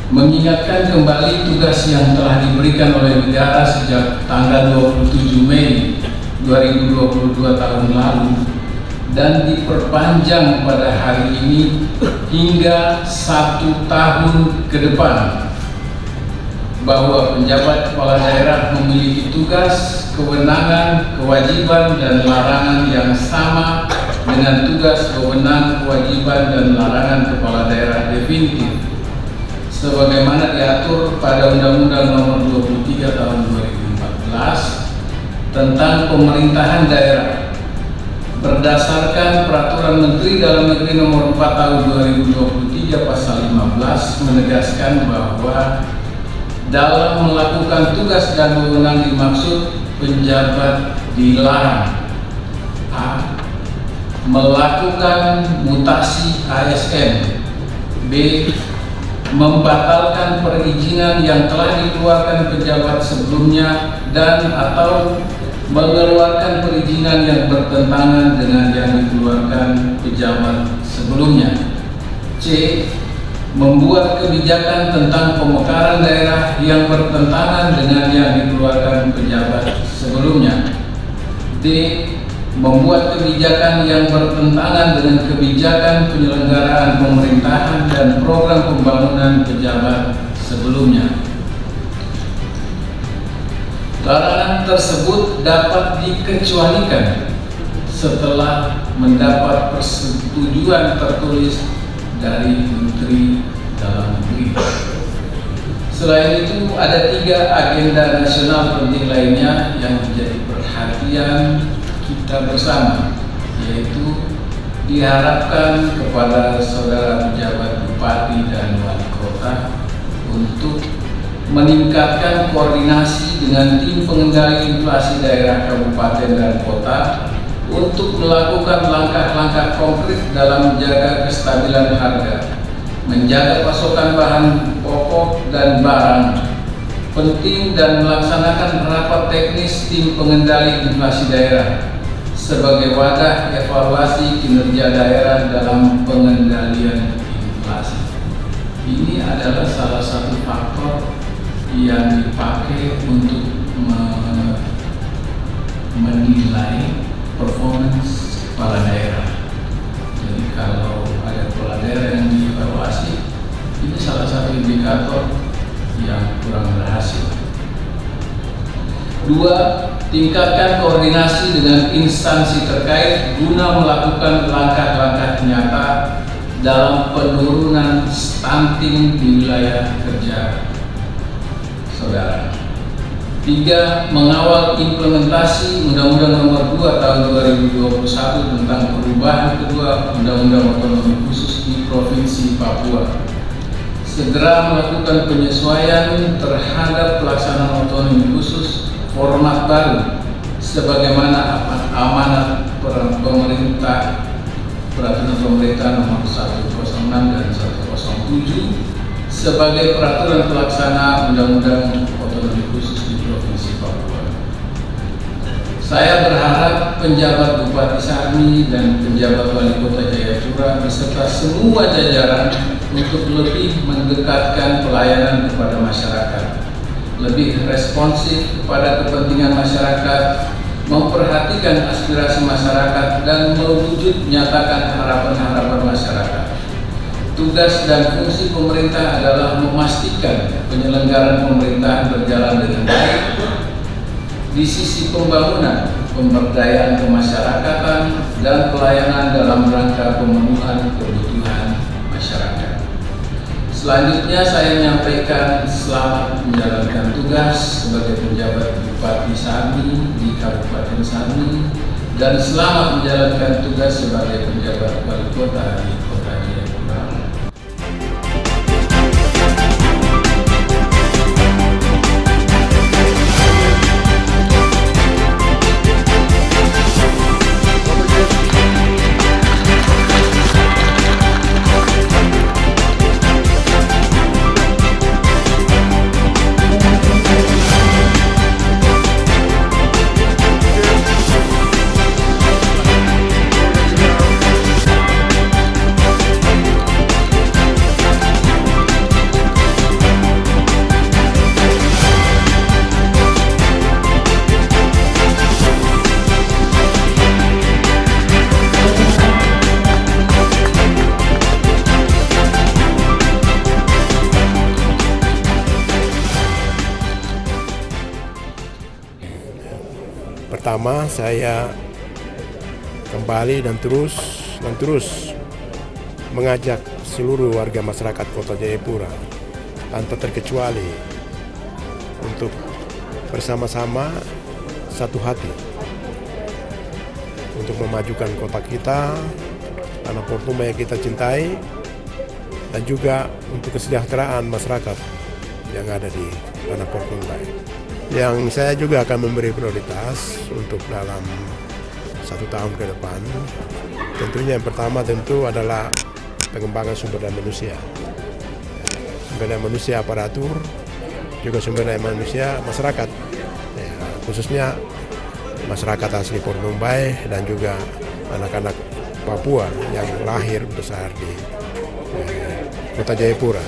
mengingatkan kembali tugas yang telah diberikan oleh negara sejak tanggal 27 Mei 2022 tahun lalu dan diperpanjang pada hari ini hingga 1 tahun ke depan, bahwa penjabat kepala daerah memiliki tugas, kewenangan, kewajiban, dan larangan yang sama dengan tugas, kewenangan, kewajiban, dan larangan kepala daerah definitif sebagaimana diatur pada Undang-Undang Nomor 23 Tahun 2014 tentang pemerintahan daerah berdasarkan Peraturan Menteri Dalam Negeri Nomor 4 Tahun 2023 Pasal 15 menegaskan bahwa dalam melakukan tugas dan wewenang dimaksud penjabat dilarang: A. Melakukan mutasi ASN. B. Membatalkan perizinan yang telah dikeluarkan pejabat sebelumnya dan atau mengeluarkan perizinan yang bertentangan dengan yang dikeluarkan pejabat sebelumnya. C. Membuat kebijakan tentang pemekaran daerah yang bertentangan dengan yang dikeluarkan pejabat sebelumnya. D. Membuat kebijakan yang bertentangan dengan kebijakan penyelenggaraan pemerintahan dan program pembangunan pejabat sebelumnya. Larangan tersebut dapat dikecualikan setelah mendapat persetujuan tertulis dari Menteri Dalam Negeri. Selain itu, ada 3 agenda nasional penting lainnya yang menjadi perhatian kita bersama, yaitu diharapkan kepada saudara pejabat bupati dan wali kota untuk meningkatkan koordinasi dengan tim pengendali inflasi daerah kabupaten dan kota untuk melakukan langkah-langkah konkret dalam menjaga kestabilan harga, menjaga pasokan bahan pokok dan barang penting, dan melaksanakan rapat teknis tim pengendali inflasi daerah sebagai wadah evaluasi kinerja daerah dalam pengendalian inflasi. Ini adalah salah satu faktor yang dipakai untuk menilai performance kepala daerah. Jadi kalau ada kepala daerah yang dievaluasi, ini salah satu indikator yang kurang berhasil. 2. Tingkatkan koordinasi dengan instansi terkait guna melakukan langkah-langkah nyata dalam penurunan stunting di wilayah kerja saudara. 3. Mengawal implementasi Undang-Undang Nomor 2 Tahun 2021 tentang perubahan kedua Undang-Undang Otonomi Khusus di Provinsi Papua. Segera melakukan penyesuaian terhadap pelaksanaan otonomi khusus format baru sebagaimana amanat pemerintah Peraturan Pemerintah Nomor 106 dan 107 sebagai peraturan pelaksana Undang-Undang Otonomi Khusus di Provinsi Papua. Saya berharap penjabat Bupati Sarmi dan penjabat Wali Kota Jayapura beserta semua jajaran untuk lebih mendekatkan pelayanan kepada masyarakat, lebih responsif kepada kepentingan masyarakat, memperhatikan aspirasi masyarakat, dan mewujud nyatakan harapan-harapan masyarakat. Tugas dan fungsi pemerintah adalah memastikan penyelenggaraan pemerintahan berjalan dengan baik di sisi pembangunan, pemberdayaan kemasyarakatan, dan pelayanan dalam rangka pemenuhan kebutuhan masyarakat. Selanjutnya saya menyampaikan selamat menjalankan tugas sebagai penjabat Bupati Sarmi di Kabupaten Sarmi dan selamat menjalankan tugas sebagai penjabat Wali Kota di Kota Jayapura. pertama saya kembali dan terus mengajak seluruh warga masyarakat Kota Jayapura tanpa terkecuali untuk bersama-sama satu hati untuk memajukan kota kita, tanah Portumbai yang kita cintai, dan juga untuk kesejahteraan masyarakat yang ada di tanah Portumbai. Yang saya juga akan memberi prioritas untuk dalam 1 tahun ke depan, tentunya yang pertama tentu adalah pengembangan sumber daya manusia. Sumber daya manusia aparatur, juga sumber daya manusia masyarakat, ya, khususnya masyarakat asli Portumbai dan juga anak-anak Papua yang lahir besar di Kota Jayapura,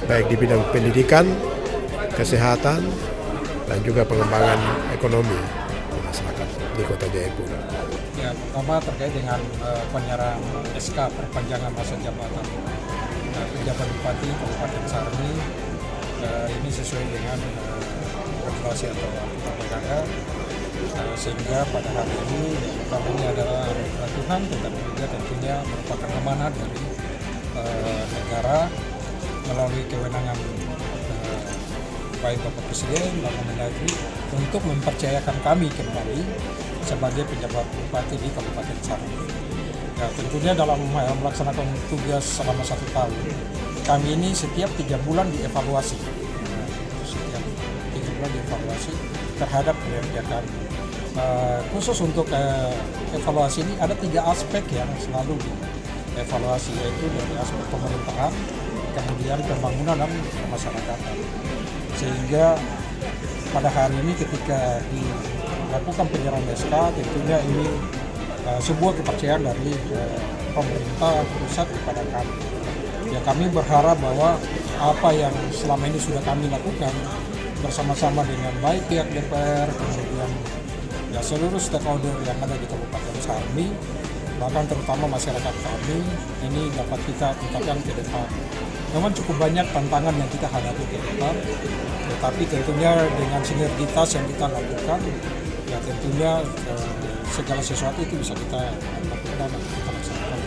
baik di bidang pendidikan, kesehatan, dan juga pengembangan ekonomi masyarakat di Kota Jayapura. Ya, pertama terkait dengan penyerahan SK perpanjangan masa jabatan pejabat Bupati Kabupaten Sarmi, ini sesuai dengan regulasi atau aturan yang ada, sehingga pada hari ini ini adalah peraturan, tetapi juga tentunya merupakan amanah dari negara melalui kewenangan baik Bapak Presiden maupun Mendagri untuk mempercayakan kami kembali sebagai penjabat bupati di Kabupaten Sarmi. Ya, tentunya dalam melaksanakan tugas selama 1 tahun, kami ini setiap 3 bulan dievaluasi. Setiap 3 bulan dievaluasi terhadap kinerja kami. Khusus untuk evaluasi ini ada 3 aspek yang selalu dievaluasi, yaitu dari aspek pemerintahan, kemudian pembangunan dan kemasyarakatan. Sehingga pada hari ini ketika dilakukan penyerahan SK, tentunya ini sebuah kepercayaan dari pemerintah pusat kepada kami. Ya, kami berharap bahwa apa yang selama ini sudah kami lakukan bersama-sama dengan baik pihak DPR, kemudian ya seluruh stakeholder yang ada di Kabupaten Sarmi, bahkan terutama masyarakat kami, ini dapat kita tingkatkan ke depan. Memang cukup banyak tantangan yang kita hadapi ke depan, tetapi tentunya dengan sinergitas yang kita lakukan, ya tentunya segala sesuatu itu bisa kita lakukan dan kita laksanakan.